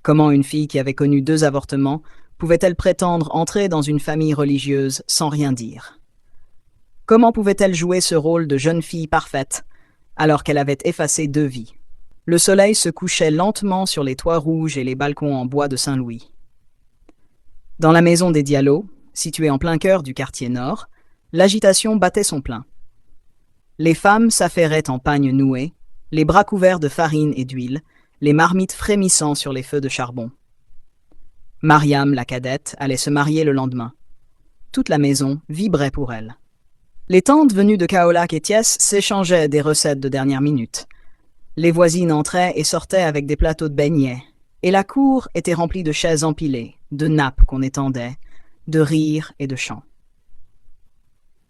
Comment une fille qui avait connu 2 avortements pouvait-elle prétendre entrer dans une famille religieuse sans rien dire? Comment pouvait-elle jouer ce rôle de jeune fille parfaite alors qu'elle avait effacé 2 vies? Le soleil se couchait lentement sur les toits rouges et les balcons en bois de Saint-Louis. Dans la maison des Diallo, située en plein cœur du quartier nord, l'agitation battait son plein. Les femmes s'affairaient en pagnes nouées, les bras couverts de farine et d'huile, les marmites frémissant sur les feux de charbon. Mariam, la cadette, allait se marier le lendemain. Toute la maison vibrait pour elle. Les tantes venues de Kaolack et Thiès s'échangeaient des recettes de dernière minute. Les voisines entraient et sortaient avec des plateaux de beignets, et la cour était remplie de chaises empilées, de nappes qu'on étendait, de rires et de chants.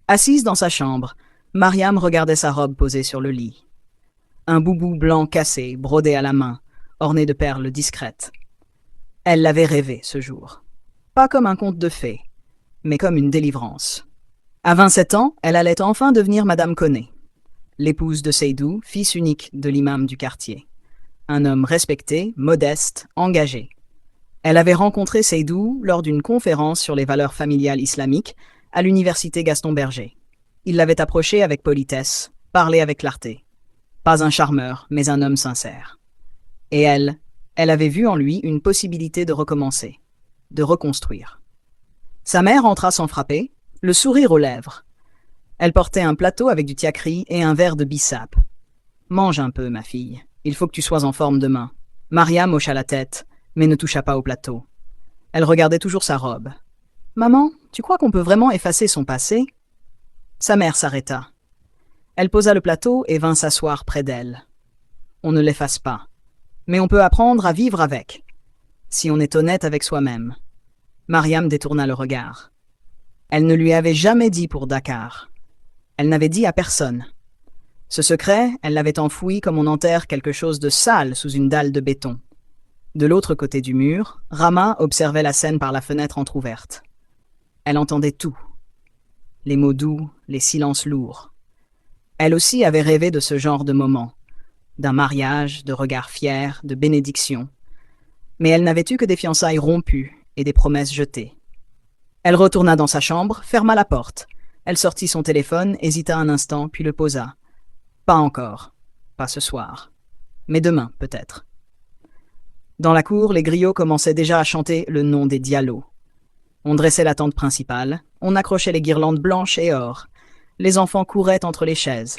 Assise dans sa chambre, Mariam regardait sa robe posée sur le lit. Un boubou blanc cassé, brodé à la main, orné de perles discrètes. Elle l'avait rêvé ce jour. Pas comme un conte de fées, mais comme une délivrance. À 27 ans, elle allait enfin devenir Madame Koné, l'épouse de Seydou, fils unique de l'imam du quartier. Un homme respecté, modeste, engagé. Elle avait rencontré Seydou lors d'une conférence sur les valeurs familiales islamiques à l'université Gaston Berger. Il l'avait approché avec politesse, parlé avec clarté. Pas un charmeur, mais un homme sincère. Et elle avait vu en lui une possibilité de recommencer, de reconstruire. Sa mère entra sans frapper, le sourire aux lèvres. Elle portait un plateau avec du tiakri et un verre de bissap. « Mange un peu, ma fille. Il faut que tu sois en forme demain. » Mariam hocha la tête, mais ne toucha pas au plateau. Elle regardait toujours sa robe. « Maman, tu crois qu'on peut vraiment effacer son passé ?» Sa mère s'arrêta. Elle posa le plateau et vint s'asseoir près d'elle. « On ne l'efface pas, mais on peut apprendre à vivre avec, si on est honnête avec soi-même. » Mariam détourna le regard. Elle ne lui avait jamais dit pour Dakar. Elle n'avait dit à personne. Ce secret, elle l'avait enfoui comme on enterre quelque chose de sale sous une dalle de béton. De l'autre côté du mur, Rama observait la scène par la fenêtre entr'ouverte. Elle entendait tout. Les mots doux, les silences lourds. Elle aussi avait rêvé de ce genre de moment, d'un mariage, de regards fiers, de bénédictions. Mais elle n'avait eu que des fiançailles rompues et des promesses jetées. Elle retourna dans sa chambre, ferma la porte. Elle sortit son téléphone, hésita un instant, puis le posa. Pas encore. Pas ce soir. Mais demain, peut-être. Dans la cour, les griots commençaient déjà à chanter le nom des Diallo. On dressait la tente principale, on accrochait les guirlandes blanches et or. Les enfants couraient entre les chaises.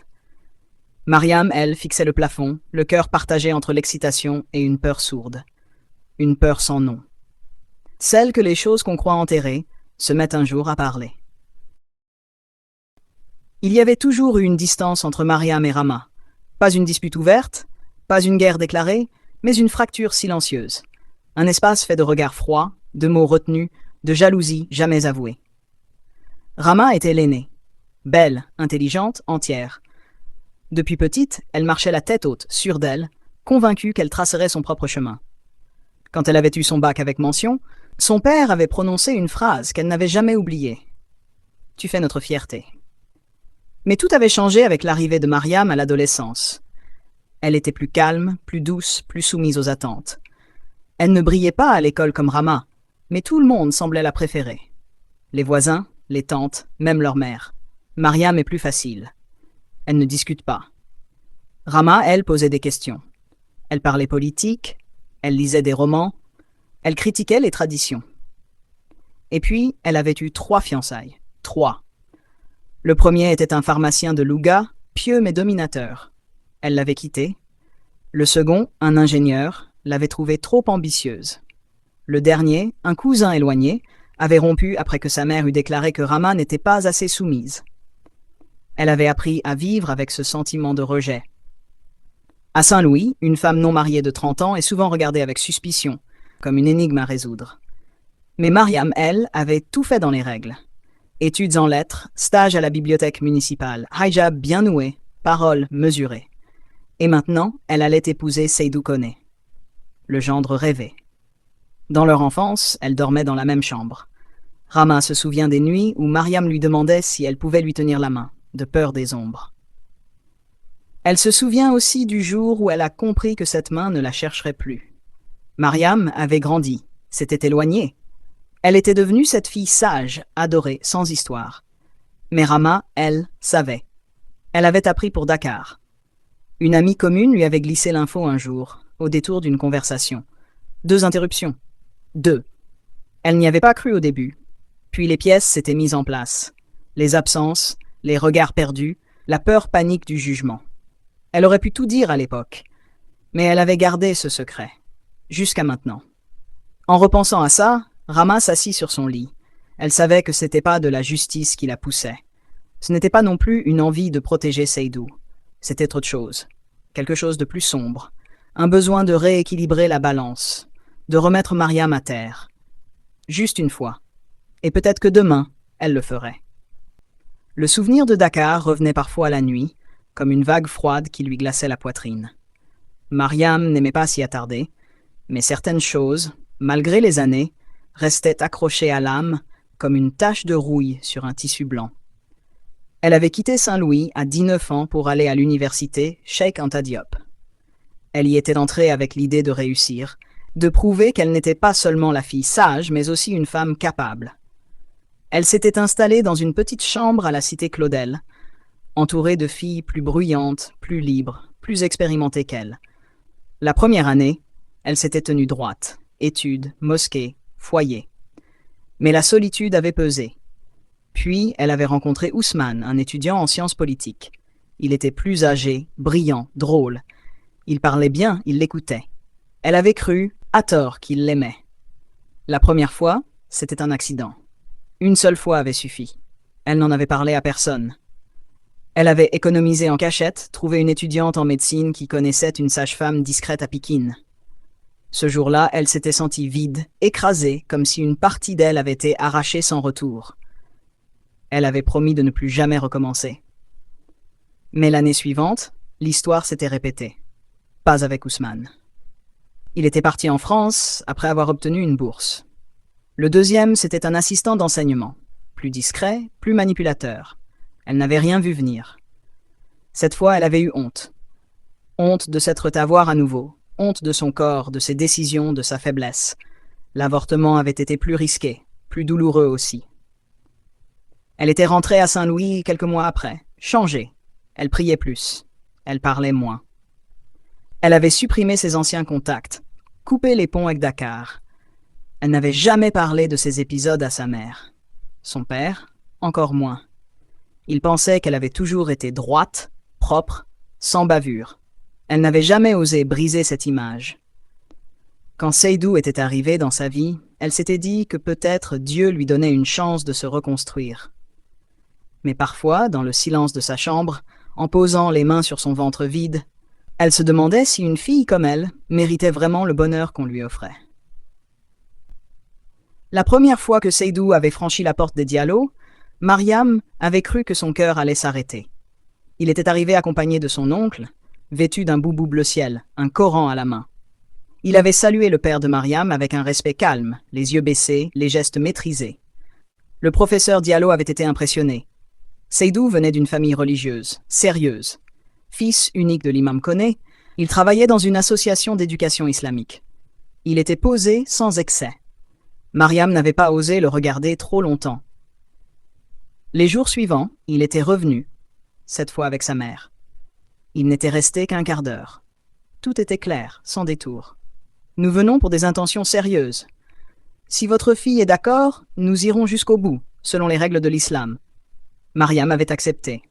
Mariam, elle, fixait le plafond, le cœur partagé entre l'excitation et une peur sourde. Une peur sans nom. Celle que les choses qu'on croit enterrées se mettent un jour à parler. Il y avait toujours eu une distance entre Mariam et Rama. Pas une dispute ouverte, pas une guerre déclarée, mais une fracture silencieuse. Un espace fait de regards froids, de mots retenus, de jalousie jamais avouée. Rama était l'aînée. Belle, intelligente, entière. Depuis petite, elle marchait la tête haute, sûre d'elle, convaincue qu'elle tracerait son propre chemin. Quand elle avait eu son bac avec mention, son père avait prononcé une phrase qu'elle n'avait jamais oubliée. « Tu fais notre fierté. » Mais tout avait changé avec l'arrivée de Mariam à l'adolescence. Elle était plus calme, plus douce, plus soumise aux attentes. Elle ne brillait pas à l'école comme Rama, mais tout le monde semblait la préférer. Les voisins, les tantes, même leur mère. Mariam est plus facile. Elle ne discute pas. Rama, elle, posait des questions. Elle parlait politique, elle lisait des romans, elle critiquait les traditions. Et puis, elle avait eu 3 fiançailles. 3. Le premier était un pharmacien de Louga, pieux mais dominateur. Elle l'avait quitté. Le second, un ingénieur, l'avait trouvée trop ambitieuse. Le dernier, un cousin éloigné, avait rompu après que sa mère eut déclaré que Rama n'était pas assez soumise. Elle avait appris à vivre avec ce sentiment de rejet. À Saint-Louis, une femme non mariée de 30 ans est souvent regardée avec suspicion, comme une énigme à résoudre. Mais Mariam, elle, avait tout fait dans les règles. Études en lettres, stage à la bibliothèque municipale, hijab bien noué, paroles mesurées. Et maintenant, elle allait épouser Seydou Koné. Le gendre rêvé. Dans leur enfance, elle dormait dans la même chambre. Rama se souvient des nuits où Mariam lui demandait si elle pouvait lui tenir la main, de peur des ombres. Elle se souvient aussi du jour où elle a compris que cette main ne la chercherait plus. Mariam avait grandi, s'était éloignée. Elle était devenue cette fille sage, adorée, sans histoire. Mais Rama, elle, savait. Elle avait appris pour Dakar. Une amie commune lui avait glissé l'info un jour, au détour d'une conversation. 2 interruptions. 2. Elle n'y avait pas cru au début. Puis les pièces s'étaient mises en place. Les absences, les regards perdus, la peur panique du jugement. Elle aurait pu tout dire à l'époque. Mais elle avait gardé ce secret. Jusqu'à maintenant. En repensant à ça, Rama s'assit sur son lit. Elle savait que c'était pas de la justice qui la poussait. Ce n'était pas non plus une envie de protéger Seydou. C'était autre chose. Quelque chose de plus sombre. Un besoin de rééquilibrer la balance. De remettre Mariam à terre. Juste une fois. Et peut-être que demain, elle le ferait. Le souvenir de Dakar revenait parfois la nuit, comme une vague froide qui lui glaçait la poitrine. Mariam n'aimait pas s'y attarder, mais certaines choses, malgré les années, restaient accrochées à l'âme comme une tache de rouille sur un tissu blanc. Elle avait quitté Saint-Louis à 19 ans pour aller à l'université Cheikh Anta Diop. Elle y était entrée avec l'idée de réussir, de prouver qu'elle n'était pas seulement la fille sage, mais aussi une femme capable. Elle s'était installée dans une petite chambre à la cité Claudel, entourée de filles plus bruyantes, plus libres, plus expérimentées qu'elle. La première année, elle s'était tenue droite, études, mosquée, foyer. Mais la solitude avait pesé. Puis, elle avait rencontré Ousmane, un étudiant en sciences politiques. Il était plus âgé, brillant, drôle. Il parlait bien, il l'écoutait. Elle avait cru, à tort, qu'il l'aimait. La première fois, c'était un accident. Une seule fois avait suffi. Elle n'en avait parlé à personne. Elle avait économisé en cachette, trouvé une étudiante en médecine qui connaissait une sage-femme discrète à Pikine. Ce jour-là, elle s'était sentie vide, écrasée, comme si une partie d'elle avait été arrachée sans retour. Elle avait promis de ne plus jamais recommencer. Mais l'année suivante, l'histoire s'était répétée. Pas avec Ousmane. Il était parti en France après avoir obtenu une bourse. Le deuxième, c'était un assistant d'enseignement. Plus discret, plus manipulateur. Elle n'avait rien vu venir. Cette fois, elle avait eu honte. Honte de s'être à voir à nouveau. Honte de son corps, de ses décisions, de sa faiblesse. L'avortement avait été plus risqué, plus douloureux aussi. Elle était rentrée à Saint-Louis quelques mois après, changée. Elle priait plus. Elle parlait moins. Elle avait supprimé ses anciens contacts, coupé les ponts avec Dakar. Elle n'avait jamais parlé de ces épisodes à sa mère. Son père, encore moins. Il pensait qu'elle avait toujours été droite, propre, sans bavure. Elle n'avait jamais osé briser cette image. Quand Seydou était arrivé dans sa vie, elle s'était dit que peut-être Dieu lui donnait une chance de se reconstruire. Mais parfois, dans le silence de sa chambre, en posant les mains sur son ventre vide, elle se demandait si une fille comme elle méritait vraiment le bonheur qu'on lui offrait. La première fois que Seydou avait franchi la porte des Diallo, Mariam avait cru que son cœur allait s'arrêter. Il était arrivé accompagné de son oncle, vêtu d'un boubou bleu ciel, un Coran à la main. Il avait salué le père de Mariam avec un respect calme, les yeux baissés, les gestes maîtrisés. Le professeur Diallo avait été impressionné. Seydou venait d'une famille religieuse, sérieuse. Fils unique de l'imam Koné, il travaillait dans une association d'éducation islamique. Il était posé sans excès. Mariam n'avait pas osé le regarder trop longtemps. Les jours suivants, il était revenu, cette fois avec sa mère. Il n'était resté qu'un quart d'heure. Tout était clair, sans détour. Nous venons pour des intentions sérieuses. Si votre fille est d'accord, nous irons jusqu'au bout, selon les règles de l'islam. Mariam avait accepté.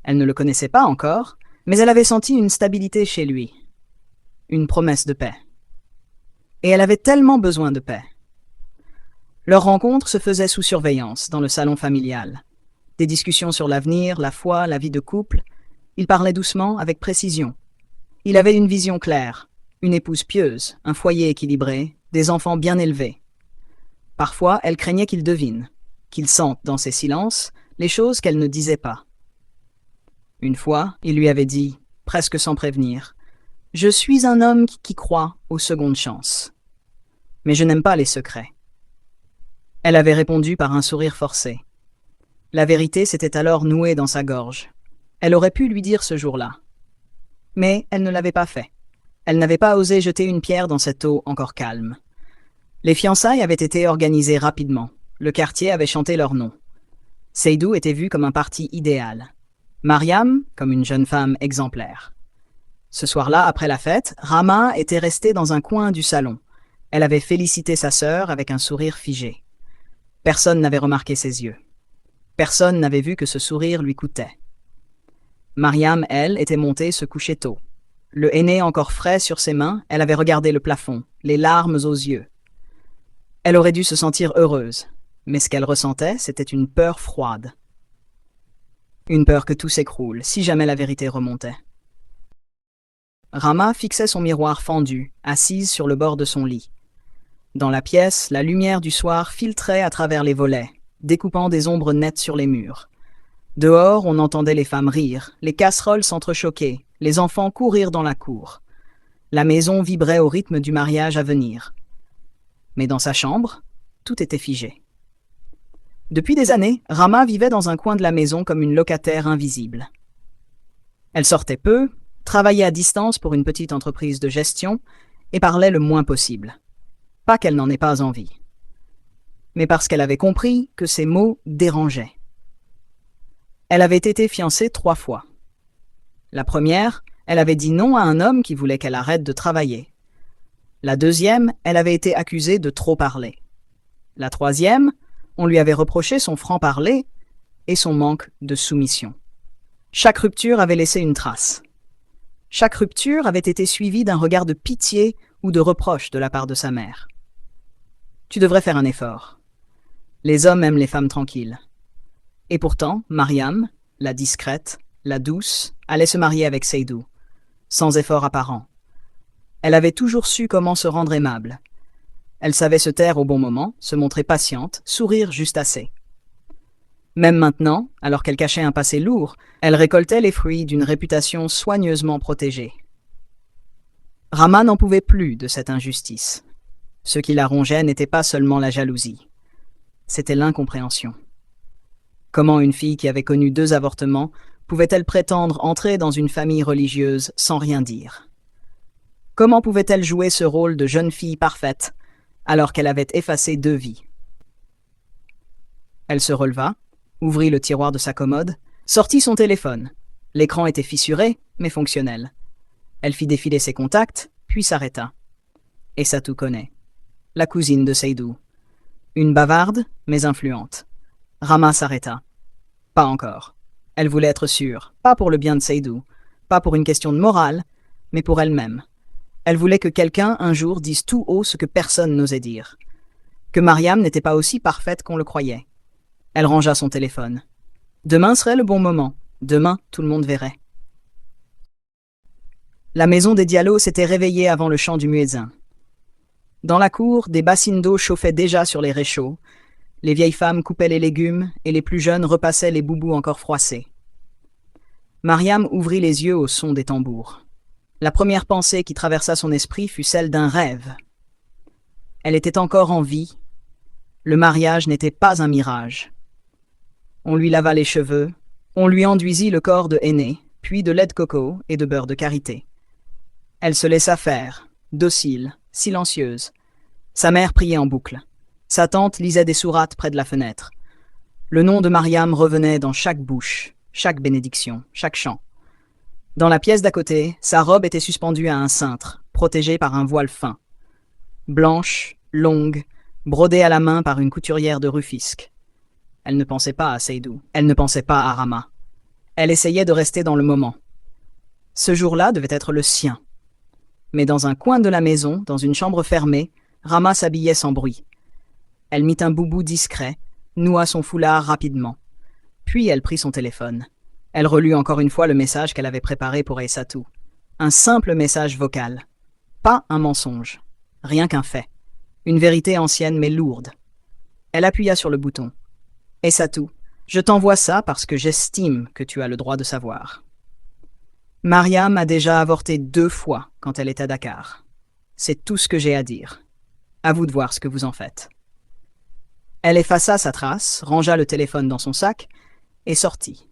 Elle ne le connaissait pas encore, mais elle avait senti une stabilité chez lui. Une promesse de paix. Et elle avait tellement besoin de paix. Leur rencontre se faisait sous surveillance, dans le salon familial. Des discussions sur l'avenir, la foi, la vie de couple. Il parlait doucement, avec précision. Il avait une vision claire, une épouse pieuse, un foyer équilibré, des enfants bien élevés. Parfois, elle craignait qu'il devine, qu'il sente dans ses silences les choses qu'elle ne disait pas. Une fois, il lui avait dit, presque sans prévenir, « Je suis un homme qui croit aux secondes chances. Mais je n'aime pas les secrets. » Elle avait répondu par un sourire forcé. La vérité s'était alors nouée dans sa gorge. Elle aurait pu lui dire ce jour-là. Mais elle ne l'avait pas fait. Elle n'avait pas osé jeter une pierre dans cette eau encore calme. Les fiançailles avaient été organisées rapidement. Le quartier avait chanté leur nom. Seydou était vue comme un parti idéal. Mariam comme une jeune femme exemplaire. Ce soir-là, après la fête, Rama était restée dans un coin du salon. Elle avait félicité sa sœur avec un sourire figé. Personne n'avait remarqué ses yeux. Personne n'avait vu que ce sourire lui coûtait. Mariam, elle, était montée se coucher tôt. Le henné encore frais sur ses mains, elle avait regardé le plafond, les larmes aux yeux. Elle aurait dû se sentir heureuse, mais ce qu'elle ressentait, c'était une peur froide. Une peur que tout s'écroule, si jamais la vérité remontait. Rama fixait son miroir fendu, assise sur le bord de son lit. Dans la pièce, la lumière du soir filtrait à travers les volets, découpant des ombres nettes sur les murs. Dehors, on entendait les femmes rire, les casseroles s'entrechoquer, les enfants courir dans la cour. La maison vibrait au rythme du mariage à venir. Mais dans sa chambre, tout était figé. Depuis des années, Rama vivait dans un coin de la maison comme une locataire invisible. Elle sortait peu, travaillait à distance pour une petite entreprise de gestion et parlait le moins possible. Pas qu'elle n'en ait pas envie, mais parce qu'elle avait compris que ses mots dérangeaient. Elle avait été fiancée 3 fois. La première, elle avait dit non à un homme qui voulait qu'elle arrête de travailler. La deuxième, elle avait été accusée de trop parler. La troisième, on lui avait reproché son franc-parler et son manque de soumission. Chaque rupture avait laissé une trace. Chaque rupture avait été suivie d'un regard de pitié ou de reproche de la part de sa mère. Tu devrais faire un effort. Les hommes aiment les femmes tranquilles. Et pourtant, Mariam, la discrète, la douce, allait se marier avec Seydou, sans effort apparent. Elle avait toujours su comment se rendre aimable. Elle savait se taire au bon moment, se montrer patiente, sourire juste assez. Même maintenant, alors qu'elle cachait un passé lourd, elle récoltait les fruits d'une réputation soigneusement protégée. Rama n'en pouvait plus de cette injustice. Ce qui la rongeait n'était pas seulement la jalousie, c'était l'incompréhension. Comment une fille qui avait connu 2 avortements pouvait-elle prétendre entrer dans une famille religieuse sans rien dire? Comment pouvait-elle jouer ce rôle de jeune fille parfaite alors qu'elle avait effacé 2 vies? Elle se releva, ouvrit le tiroir de sa commode, sortit son téléphone. L'écran était fissuré, mais fonctionnel. Elle fit défiler ses contacts, puis s'arrêta. Et ça tout connaît. La cousine de Seydou. Une bavarde, mais influente. Rama s'arrêta. Pas encore. Elle voulait être sûre, pas pour le bien de Seydou, pas pour une question de morale, mais pour elle-même. Elle voulait que quelqu'un, un jour, dise tout haut ce que personne n'osait dire. Que Mariam n'était pas aussi parfaite qu'on le croyait. Elle rangea son téléphone. Demain serait le bon moment. Demain, tout le monde verrait. La maison des Diallo s'était réveillée avant le chant du muezzin. Dans la cour, des bassines d'eau chauffaient déjà sur les réchauds. Les vieilles femmes coupaient les légumes et les plus jeunes repassaient les boubous encore froissés. Mariam ouvrit les yeux au son des tambours. La première pensée qui traversa son esprit fut celle d'un rêve. Elle était encore en vie. Le mariage n'était pas un mirage. On lui lava les cheveux, on lui enduisit le corps de henné, puis de lait de coco et de beurre de karité. Elle se laissa faire, docile, silencieuse. Sa mère priait en boucle. Sa tante lisait des sourates près de la fenêtre. Le nom de Mariam revenait dans chaque bouche, chaque bénédiction, chaque chant. Dans la pièce d'à côté, sa robe était suspendue à un cintre, protégée par un voile fin. Blanche, longue, brodée à la main par une couturière de Rufisque. Elle ne pensait pas à Seydou, elle ne pensait pas à Rama. Elle essayait de rester dans le moment. Ce jour-là devait être le sien. Mais dans un coin de la maison, dans une chambre fermée, Rama s'habillait sans bruit. Elle mit un boubou discret, noua son foulard rapidement. Puis elle prit son téléphone. Elle relut encore une fois le message qu'elle avait préparé pour Aïssatou. Un simple message vocal. Pas un mensonge. Rien qu'un fait. Une vérité ancienne mais lourde. Elle appuya sur le bouton. Aïssatou, je t'envoie ça parce que j'estime que tu as le droit de savoir. Mariam a déjà avorté 2 fois quand elle était à Dakar. C'est tout ce que j'ai à dire. À vous de voir ce que vous en faites. Elle effaça sa trace, rangea le téléphone dans son sac et sortit.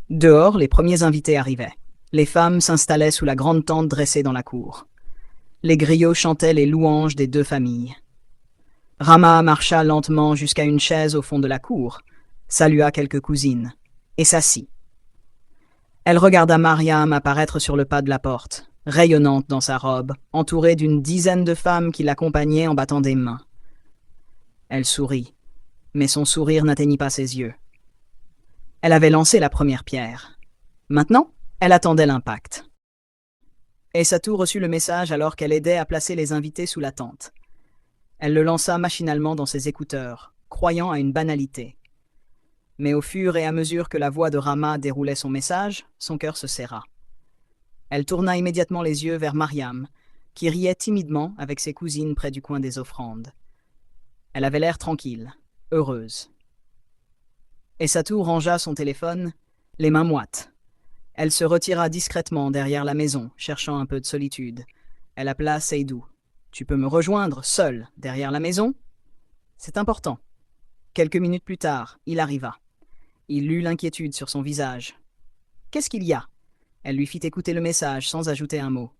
Dehors, les premiers invités arrivaient. Les femmes s'installaient sous la grande tente dressée dans la cour. Les griots chantaient les louanges des deux familles. Rama marcha lentement jusqu'à une chaise au fond de la cour, salua quelques cousines, et s'assit. Elle regarda Mariam apparaître sur le pas de la porte, rayonnante dans sa robe, entourée d'une dizaine de femmes qui l'accompagnaient en battant des mains. Elle sourit, mais son sourire n'atteignit pas ses yeux. Elle avait lancé la première pierre. Maintenant, elle attendait l'impact. Essatou reçut le message alors qu'elle aidait à placer les invités sous la tente. Elle le lança machinalement dans ses écouteurs, croyant à une banalité. Mais au fur et à mesure que la voix de Rama déroulait son message, son cœur se serra. Elle tourna immédiatement les yeux vers Mariam, qui riait timidement avec ses cousines près du coin des offrandes. Elle avait l'air tranquille, heureuse. Essatou rangea son téléphone, les mains moites. Elle se retira discrètement derrière la maison, cherchant un peu de solitude. Elle appela Seydou. « Tu peux me rejoindre, seul, derrière la maison ?» « C'est important. » Quelques minutes plus tard, il arriva. Il lut l'inquiétude sur son visage. « Qu'est-ce qu'il y a ?» Elle lui fit écouter le message sans ajouter un mot.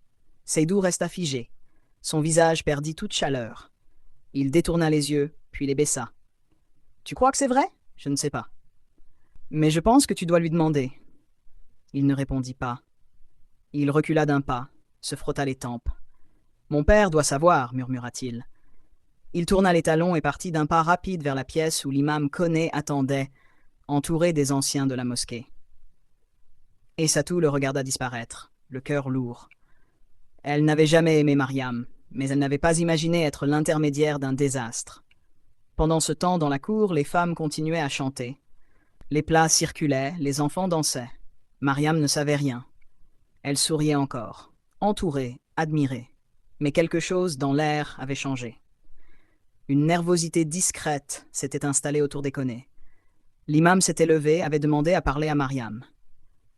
Seydou resta figé. Son visage perdit toute chaleur. Il détourna les yeux, puis les baissa. « Tu crois que c'est vrai ? Je ne sais pas. Mais je pense que tu dois lui demander. » Il ne répondit pas. Il recula d'un pas, se frotta les tempes. « Mon père doit savoir, murmura-t-il. » Il tourna les talons et partit d'un pas rapide vers la pièce où l'imam Koné attendait, entouré des anciens de la mosquée. Essatou le regarda disparaître, le cœur lourd. Elle n'avait jamais aimé Mariam, mais elle n'avait pas imaginé être l'intermédiaire d'un désastre. Pendant ce temps, dans la cour, les femmes continuaient à chanter. Les plats circulaient, les enfants dansaient. Mariam ne savait rien. Elle souriait encore, entourée, admirée. Mais quelque chose dans l'air avait changé. Une nervosité discrète s'était installée autour des Koné. L'imam s'était levé, avait demandé à parler à Mariam.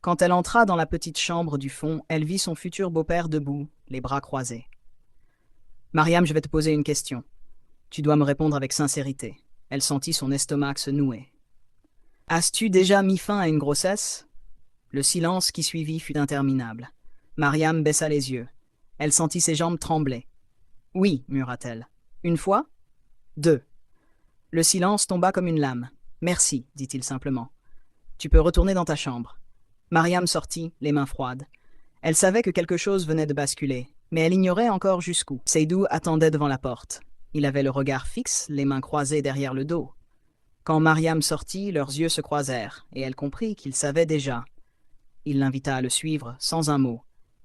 Quand elle entra dans la petite chambre du fond, elle vit son futur beau-père debout, les bras croisés. « Mariam, je vais te poser une question. Tu dois me répondre avec sincérité. » Elle sentit son estomac se nouer. « As-tu déjà mis fin à une grossesse ?» Le silence qui suivit fut interminable. Mariam baissa les yeux. Elle sentit ses jambes trembler. « Oui, murmura-t-elle. Une fois ? 2. » Le silence tomba comme une lame. « Merci, dit-il simplement. Tu peux retourner dans ta chambre. » Mariam sortit, les mains froides. Elle savait que quelque chose venait de basculer, mais elle ignorait encore jusqu'où. Seydou attendait devant la porte. Il avait le regard fixe, les mains croisées derrière le dos. Quand Mariam sortit, leurs yeux se croisèrent, et elle comprit qu'il savait déjà. Il l'invita à le suivre, sans un mot.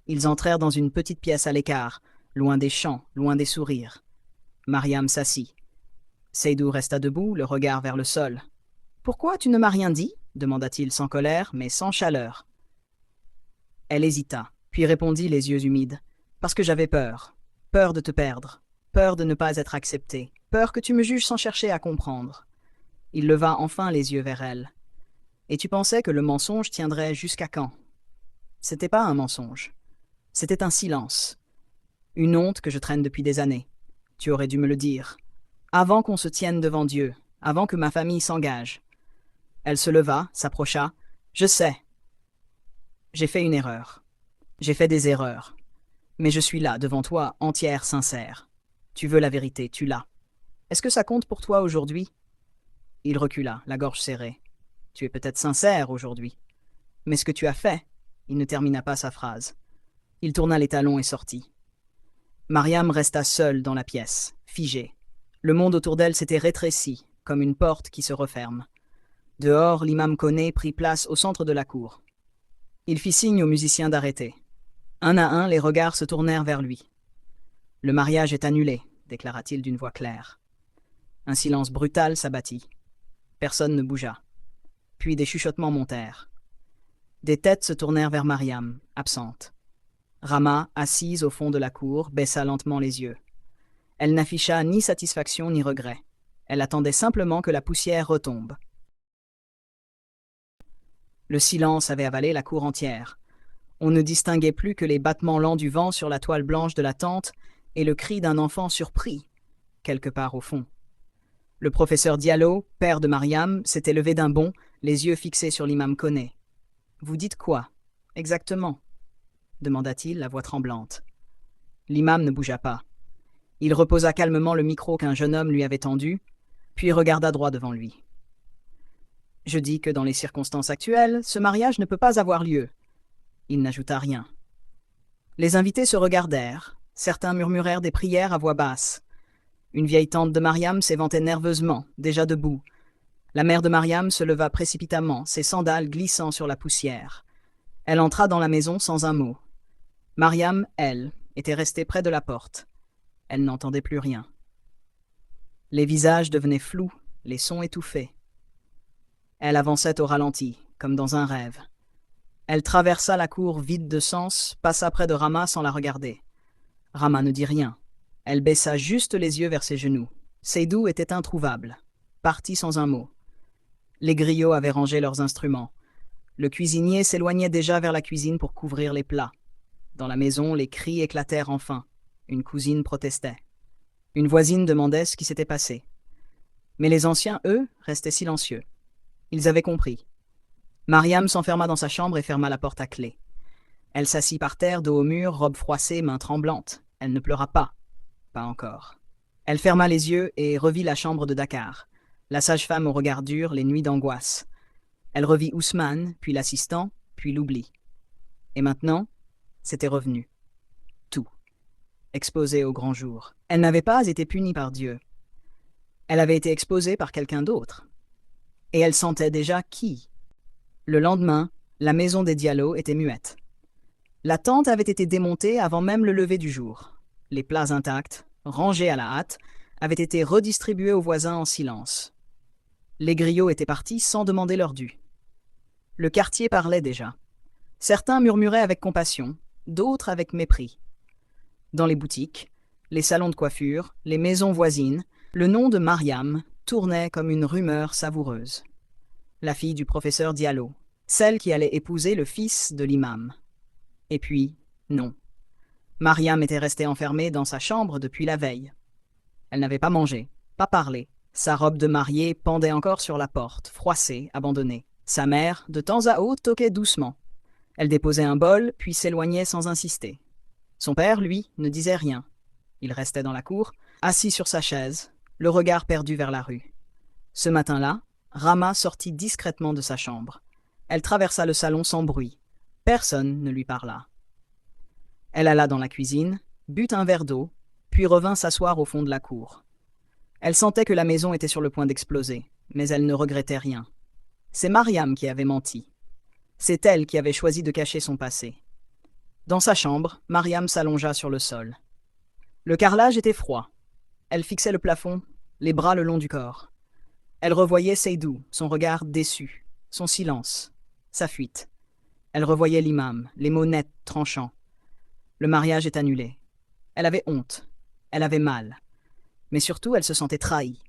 Ils entrèrent dans une petite pièce à l'écart, loin des chants, loin des sourires. Mariam s'assit. Seydou resta debout, le regard vers le sol. « Pourquoi tu ne m'as rien dit ?» demanda-t-il sans colère, mais sans chaleur. Elle hésita, puis répondit les yeux humides. « Parce que j'avais peur. Peur de te perdre. Peur de ne pas être acceptée. Peur que tu me juges sans chercher à comprendre. » Il leva enfin les yeux vers elle. « Et tu pensais que le mensonge tiendrait jusqu'à quand ?» C'était pas un mensonge. C'était un silence. Une honte que je traîne depuis des années. Tu aurais dû me le dire. Avant qu'on se tienne devant Dieu, avant que ma famille s'engage. Elle se leva, s'approcha. « Je sais. J'ai fait une erreur. J'ai fait des erreurs. Mais je suis là, devant toi, entière, sincère. Tu veux la vérité, tu l'as. Est-ce que ça compte pour toi aujourd'hui ?» Il recula, la gorge serrée. « Tu es peut-être sincère aujourd'hui. Mais ce que tu as fait… » Il ne termina pas sa phrase. Il tourna les talons et sortit. Mariam resta seule dans la pièce, figée. Le monde autour d'elle s'était rétréci, comme une porte qui se referme. Dehors, l'imam Koné prit place au centre de la cour. Il fit signe aux musiciens d'arrêter. Un à un, les regards se tournèrent vers lui. « Le mariage est annulé », déclara-t-il d'une voix claire. Un silence brutal s'abattit. Personne ne bougea. Puis des chuchotements montèrent. Des têtes se tournèrent vers Mariam, absente. Rama, assise au fond de la cour, baissa lentement les yeux. Elle n'afficha ni satisfaction ni regret. Elle attendait simplement que la poussière retombe. Le silence avait avalé la cour entière. On ne distinguait plus que les battements lents du vent sur la toile blanche de la tente et le cri d'un enfant surpris, quelque part au fond. Le professeur Diallo, père de Mariam, s'était levé d'un bond, les yeux fixés sur l'imam Koné. « Vous dites quoi ? Exactement » demanda-t-il, la voix tremblante. L'imam ne bougea pas. Il reposa calmement le micro qu'un jeune homme lui avait tendu, puis regarda droit devant lui. Je dis que dans les circonstances actuelles, ce mariage ne peut pas avoir lieu. Il n'ajouta rien. Les invités se regardèrent. Certains murmurèrent des prières à voix basse. Une vieille tante de Mariam s'éventait nerveusement, déjà debout. La mère de Mariam se leva précipitamment, ses sandales glissant sur la poussière. Elle entra dans la maison sans un mot. Mariam, elle, était restée près de la porte. Elle n'entendait plus rien. Les visages devenaient flous, les sons étouffés. Elle avançait au ralenti, comme dans un rêve. Elle traversa la cour vide de sens, passa près de Rama sans la regarder. Rama ne dit rien. Elle baissa juste les yeux vers ses genoux. Seydou était introuvable, parti sans un mot. Les griots avaient rangé leurs instruments. Le cuisinier s'éloignait déjà vers la cuisine pour couvrir les plats. Dans la maison, les cris éclatèrent enfin. Une cousine protestait. Une voisine demandait ce qui s'était passé. Mais les anciens, eux, restaient silencieux. Ils avaient compris. Mariam s'enferma dans sa chambre et ferma la porte à clé. Elle s'assit par terre, dos au mur, robe froissée, main tremblante. Elle ne pleura pas. Pas encore. Elle ferma les yeux et revit la chambre de Dakar. La sage-femme au regard dur, les nuits d'angoisse. Elle revit Ousmane, puis l'assistant, puis l'oubli. Et maintenant, c'était revenu. Tout. Exposée au grand jour. Elle n'avait pas été punie par Dieu. Elle avait été exposée par quelqu'un d'autre. Et elle sentait déjà qui. Le lendemain, la maison des Diallo était muette. La tente avait été démontée avant même le lever du jour. Les plats intacts, rangés à la hâte, avaient été redistribués aux voisins en silence. Les griots étaient partis sans demander leur dû. Le quartier parlait déjà. Certains murmuraient avec compassion, d'autres avec mépris. Dans les boutiques, les salons de coiffure, les maisons voisines, le nom de Mariam tournait comme une rumeur savoureuse. La fille du professeur Diallo, celle qui allait épouser le fils de l'imam. Et puis, non. Mariam était restée enfermée dans sa chambre depuis la veille. Elle n'avait pas mangé, pas parlé. Sa robe de mariée pendait encore sur la porte, froissée, abandonnée. Sa mère, de temps à autre, toquait doucement. Elle déposait un bol, puis s'éloignait sans insister. Son père, lui, ne disait rien. Il restait dans la cour, assis sur sa chaise, le regard perdu vers la rue. Ce matin-là, Rama sortit discrètement de sa chambre. Elle traversa le salon sans bruit. Personne ne lui parla. Elle alla dans la cuisine, but un verre d'eau, puis revint s'asseoir au fond de la cour. Elle sentait que la maison était sur le point d'exploser, mais elle ne regrettait rien. C'est Mariam qui avait menti. C'est elle qui avait choisi de cacher son passé. Dans sa chambre, Mariam s'allongea sur le sol. Le carrelage était froid. Elle fixait le plafond, les bras le long du corps. Elle revoyait Seydou, son regard déçu, son silence, sa fuite. Elle revoyait l'imam, les mots nets, tranchants. Le mariage est annulé. Elle avait honte. Elle avait mal. Mais surtout, elle se sentait trahie.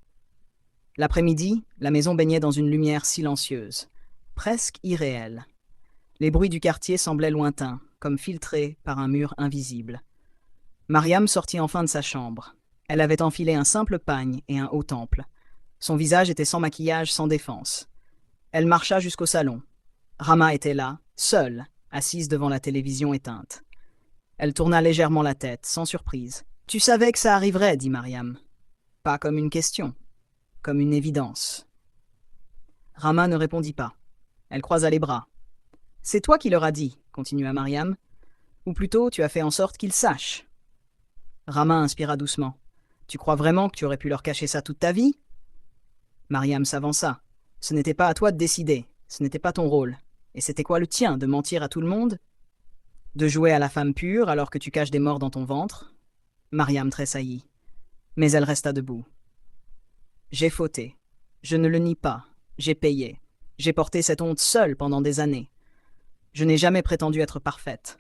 L'après-midi, la maison baignait dans une lumière silencieuse, presque irréelle. Les bruits du quartier semblaient lointains, comme filtrés par un mur invisible. Mariam sortit enfin de sa chambre. Elle avait enfilé un simple pagne et un haut temple. Son visage était sans maquillage, sans défense. Elle marcha jusqu'au salon. Rama était là, seule, assise devant la télévision éteinte. Elle tourna légèrement la tête, sans surprise. « Tu savais que ça arriverait, » dit Mariam. Pas comme une question, comme une évidence. Rama ne répondit pas. Elle croisa les bras. « C'est toi qui leur as dit, » continua Mariam. « Ou plutôt, tu as fait en sorte qu'ils sachent. » Rama inspira doucement. « Tu crois vraiment que tu aurais pu leur cacher ça toute ta vie ?» Mariam s'avança. « Ce n'était pas à toi de décider, ce n'était pas ton rôle. Et c'était quoi le tien, de mentir à tout le monde ? De jouer à la femme pure alors que tu caches des morts dans ton ventre ?» Mariam tressaillit. Mais elle resta debout. « J'ai fauté. Je ne le nie pas. J'ai payé. J'ai porté cette honte seule pendant des années. Je n'ai jamais prétendu être parfaite. »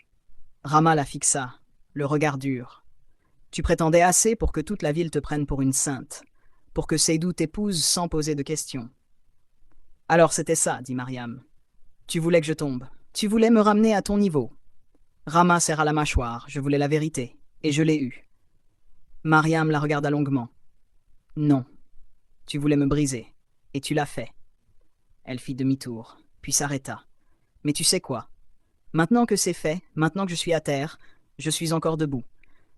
Rama la fixa, le regard dur. « Tu prétendais assez pour que toute la ville te prenne pour une sainte, pour que Seydou t'épouse sans poser de questions. »« Alors c'était ça, » dit Mariam. « Tu voulais que je tombe. Tu voulais me ramener à ton niveau. » Rama serra la mâchoire. Je voulais la vérité. Et je l'ai eue. Mariam la regarda longuement. « Non. Tu voulais me briser. Et tu l'as fait. » Elle fit demi-tour, puis s'arrêta. « Mais tu sais quoi ? Maintenant que c'est fait, maintenant que je suis à terre, je suis encore debout.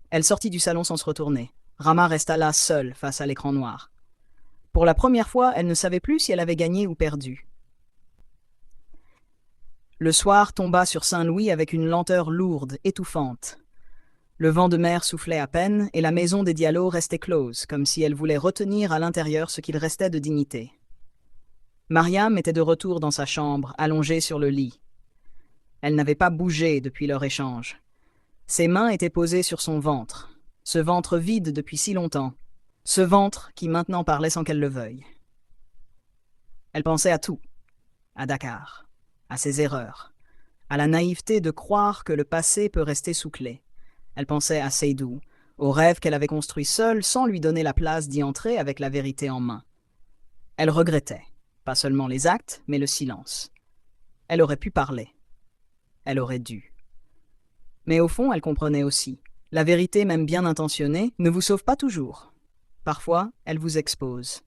Elle sortit du salon sans se retourner. Rama resta là seule face à l'écran noir. Pour la première fois, elle ne savait plus si elle avait gagné ou perdu. Le soir tomba sur Saint-Louis avec une lenteur lourde, étouffante. Le vent de mer soufflait à peine et la maison des Diallo restait close, comme si elle voulait retenir à l'intérieur ce qu'il restait de dignité. Mariam était de retour dans sa chambre, allongée sur le lit. Elle n'avait pas bougé depuis leur échange. Ses mains étaient posées sur son ventre, ce ventre vide depuis si longtemps, ce ventre qui maintenant parlait sans qu'elle le veuille. Elle pensait à tout, à Dakar, à ses erreurs, à la naïveté de croire que le passé peut rester sous clé. Elle pensait à Seydou, au rêve qu'elle avait construit seule sans lui donner la place d'y entrer avec la vérité en main. Elle regrettait, pas seulement les actes, mais le silence. Elle aurait pu parler. Elle aurait dû. Mais au fond, elle comprenait aussi. La vérité, même bien intentionnée, ne vous sauve pas toujours. Parfois, elle vous expose.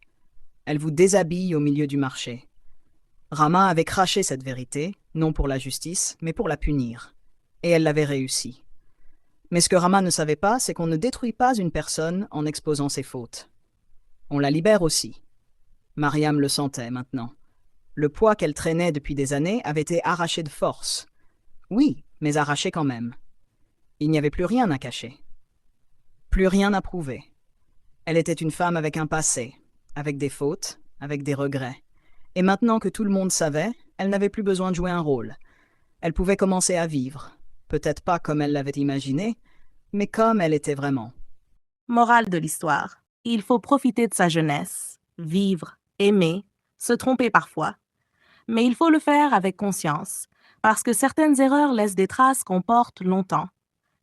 Elle vous déshabille au milieu du marché. Rama avait craché cette vérité, non pour la justice, mais pour la punir. Et elle l'avait réussi. Mais ce que Rama ne savait pas, c'est qu'on ne détruit pas une personne en exposant ses fautes. On la libère aussi. Mariam le sentait maintenant. Le poids qu'elle traînait depuis des années avait été arraché de force. Oui, mais arraché quand même. Il n'y avait plus rien à cacher. Plus rien à prouver. Elle était une femme avec un passé, avec des fautes, avec des regrets. Et maintenant que tout le monde savait, elle n'avait plus besoin de jouer un rôle. Elle pouvait commencer à vivre. Peut-être pas comme elle l'avait imaginé, mais comme elle était vraiment. Morale de l'histoire. Il faut profiter de sa jeunesse, vivre, aimer, se tromper parfois. Mais il faut le faire avec conscience, parce que certaines erreurs laissent des traces qu'on porte longtemps.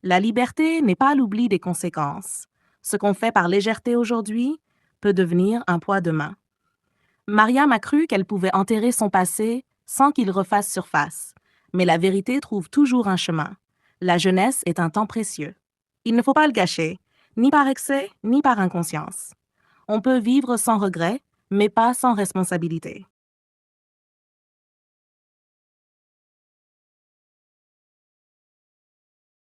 La liberté n'est pas l'oubli des conséquences. Ce qu'on fait par légèreté aujourd'hui peut devenir un poids demain. Mariam a cru qu'elle pouvait enterrer son passé sans qu'il refasse surface. Mais la vérité trouve toujours un chemin. La jeunesse est un temps précieux. Il ne faut pas le gâcher, ni par excès, ni par inconscience. On peut vivre sans regret, mais pas sans responsabilité.